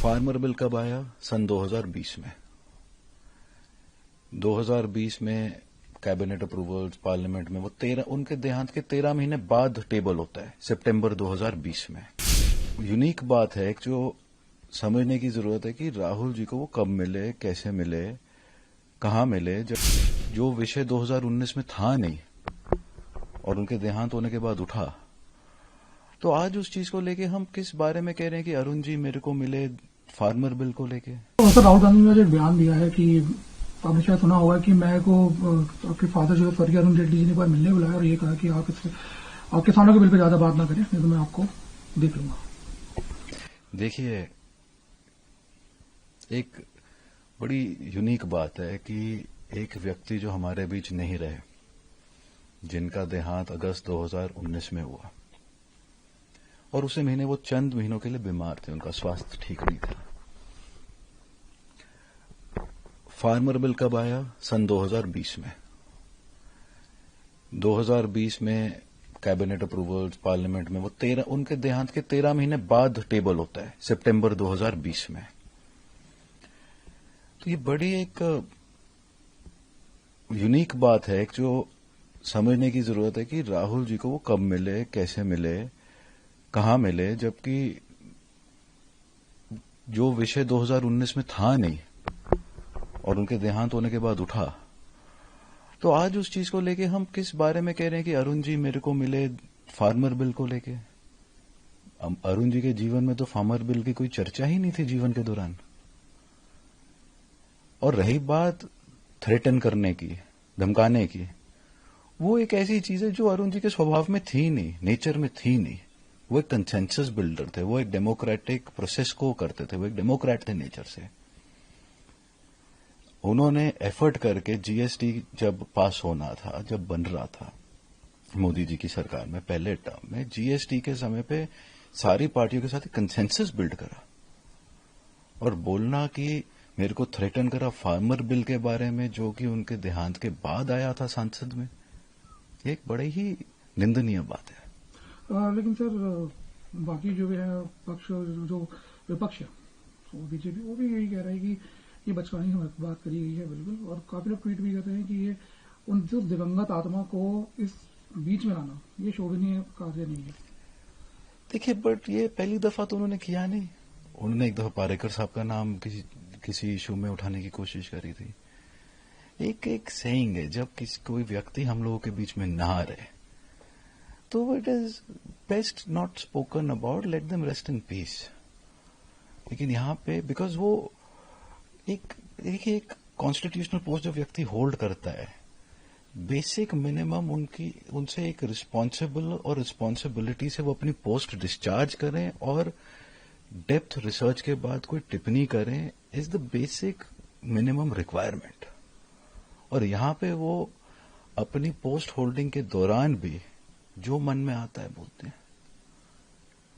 Farmer bill कब आया? सन 2020 में। 2020 में कैबिनेट अप्रूवल्स पार्लियामेंट में वो 13 उनके देहांत के 13 महीने बाद टेबल होता है, सितंबर 2020 में। यूनिक बात है जो समझने की जरूरत है कि राहुल जी को वो कब मिले, कैसे मिले, कहां मिले, जब जो विषय 2019 में था नहीं और उनके देहांत होने के बाद उठा। तो आज उस चीज को लेके हम किस बारे में कह रहे हैं कि अरुण जी मेरे को मिले फार्मर बिल को लेके। तो सर राहुल गांधी ने जो एक बयान दिया है कि आपने शायद सुना होगा कि मैं को आपके फादर जो स्वर्गीय अरुण जेटली जी ने एक बार मिलने बुलाया और ये कहा कि आप किसानों के बिल पे ज्यादा बात ना करें, नहीं तो मैं आपको देख लूंगा। देखिए, एक बड़ी यूनिक बात है कि एक व्यक्ति जो हमारे बीच नहीं रहे, जिनका देहांत अगस्त 2019 में हुआ और उसी महीने वो चंद महीनों के लिए बीमार थे, उनका स्वास्थ्य ठीक नहीं था। फार्मर बिल कब आया? सन 2020 में। 2020 में कैबिनेट अप्रूवल्स पार्लियामेंट में वो 13 उनके देहांत के 13 महीने बाद टेबल होता है, सितंबर 2020 में। तो ये बड़ी एक यूनिक बात है जो समझने की जरूरत है कि राहुल जी को वो कब मिले, कैसे मिले, कहां मिले, जबकि जो विषय 2019 में था नहीं और उनके देहांत होने के बाद उठा। तो आज उस चीज को लेके हम किस बारे में कह रहे हैं कि अरुण जी मेरे को मिले फार्मर बिल को लेके। अरुण जी के जीवन में तो फार्मर बिल की कोई चर्चा ही नहीं थी जीवन के दौरान। और रही बात थ्रेटन करने की, धमकाने की, वो एक ऐसी चीज है जो अरुण जी के स्वभाव में थी नहीं, नेचर में थी नहीं। वो एक कंसेंसस बिल्डर थे, वो एक डेमोक्रेटिक प्रोसेस को करते थे, वो एक डेमोक्रेट थे नेचर से। उन्होंने एफर्ट करके जीएसटी जब पास होना था, जब बन रहा था मोदी जी की सरकार में पहले टर्म में, जीएसटी के समय पे सारी पार्टियों के साथ कंसेंसस बिल्ड करा और बोलना कि मेरे को थ्रेटन करा फार्मर बिल के बारे में जो कि उनके देहांत के बाद आया था संसद में, एक बड़ी ही निंदनीय बात है। लेकिन सर बाकी जो भी है पक्ष, जो विपक्ष है वो बीजेपी, वो भी यही कह रहा है कि ये बचकानी बात करी गई है बिल्कुल, और काफी लोग ट्वीट भी करते हैं कि ये उन जो दिवंगत आत्मा को इस बीच में लाना ये शोभनीय कार्य नहीं है। देखिए, बट ये पहली दफा तो उन्होंने किया नहीं। उन्होंने एक दफा पारेकर साहब का नाम किसी इशू में उठाने की कोशिश करी थी। एक सेइंग है, जब कोई व्यक्ति हम लोगों के बीच में ना रहे तो it is best not spoken about, let them rest in peace. लेकिन यहां पे बिकॉज वो एक कॉन्स्टिट्यूशनल पोस्ट जो व्यक्ति होल्ड करता है, बेसिक मिनिमम उनसे एक रिस्पॉन्सिबल और रिस्पॉन्सिबिलिटी से वो अपनी पोस्ट डिस्चार्ज करें और डेप्थ रिसर्च के बाद कोई टिप्पणी करें, is the basic minimum requirement. और यहां पे वो अपनी पोस्ट होल्डिंग के दौरान भी जो मन में आता है बोलते हैं,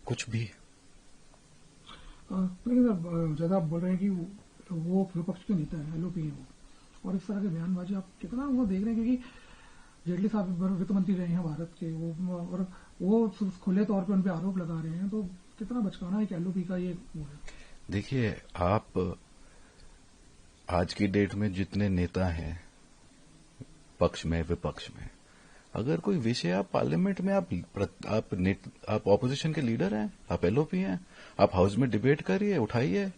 कुछ भी। लेकिन ज्यादा आप बोल रहे हैं कि वो विपक्ष के नेता है, एलओपी है वो, और इस तरह के बयानबाजी आप कितना वो देख रहे हैं, क्योंकि जेटली साहब वित्त मंत्री रहे हैं भारत के, और वो खुले तौर पे उन पे आरोप लगा रहे हैं, तो कितना बचकाना एक एलओपी का ये वो है। देखिए, आप आज की डेट में जितने नेता हैं पक्ष में विपक्ष में, अगर कोई विषय आप पार्लियामेंट में आप ऑपोजिशन के लीडर हैं, आप एलओपी हैं, आप हाउस में डिबेट करिए, उठाइए।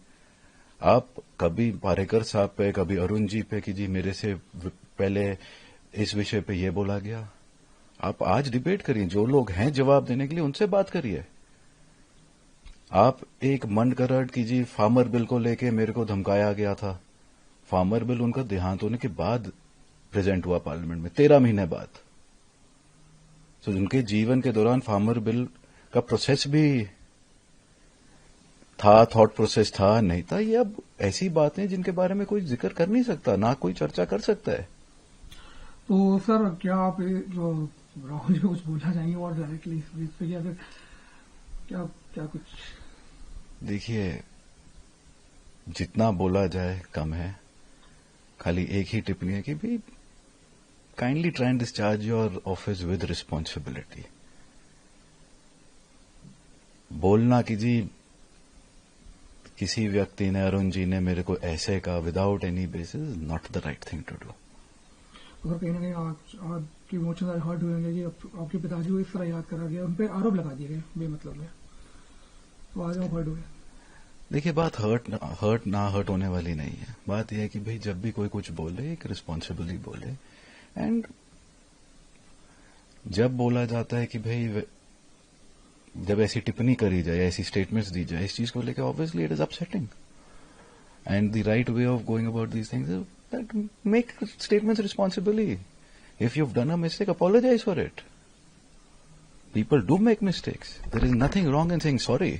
आप कभी पारेकर साहब पे, कभी अरुण जी पे कि जी मेरे से पहले इस विषय पे ये बोला गया, आप आज डिबेट करिए। जो लोग हैं जवाब देने के लिए उनसे बात करिए। आप एक मन करट की जी फार्मर बिल को लेके मेरे को धमकाया गया था। फार्मर बिल उनका देहांत होने के बाद प्रेजेंट हुआ पार्लियामेंट में, 13 महीने बाद। तो उनके जीवन के दौरान फार्मर बिल का प्रोसेस भी था, थॉट प्रोसेस था, नहीं था। ये अब ऐसी बातें जिनके बारे में कोई जिक्र कर नहीं सकता, ना कोई चर्चा कर सकता है। तो सर क्या आप राहुल जी को कुछ बोलना चाहेंगे और डायरेक्टली इस पे, या फिर क्या कुछ? देखिए, जितना बोला जाए कम है। खाली एक ही टिप्पणी है कि भाई kindly try and discharge your office with responsibility. बोलना कि जी किसी व्यक्ति ने, अरुण जी ने मेरे को ऐसे कहा without any basis, not the right thing to do. अगर कहीं ना कहीं आपके इमोशंस आज हर्ट हुए कि आपके पिताजी को इस तरह याद करा गया, उन पर आरोप लगा दिए गए बेमतलब में, तो आज आप हर्ट हुए। देखिए, बात हर्ट ना हर्ट होने वाली नहीं है। बात यह है कि भाई जब भी कोई कुछ बोले, एक रिस्पॉन्सिबली बोले। एंड जब बोला जाता है कि भाई जब ऐसी टिप्पणी करी जाए, ऐसी स्टेटमेंट्स दी जाए इस चीज को लेकर, obviously it is upsetting. And the right way of going about these things is that make statements responsibly. If you have done a mistake, apologize for it. People do make mistakes. There is nothing wrong in saying sorry.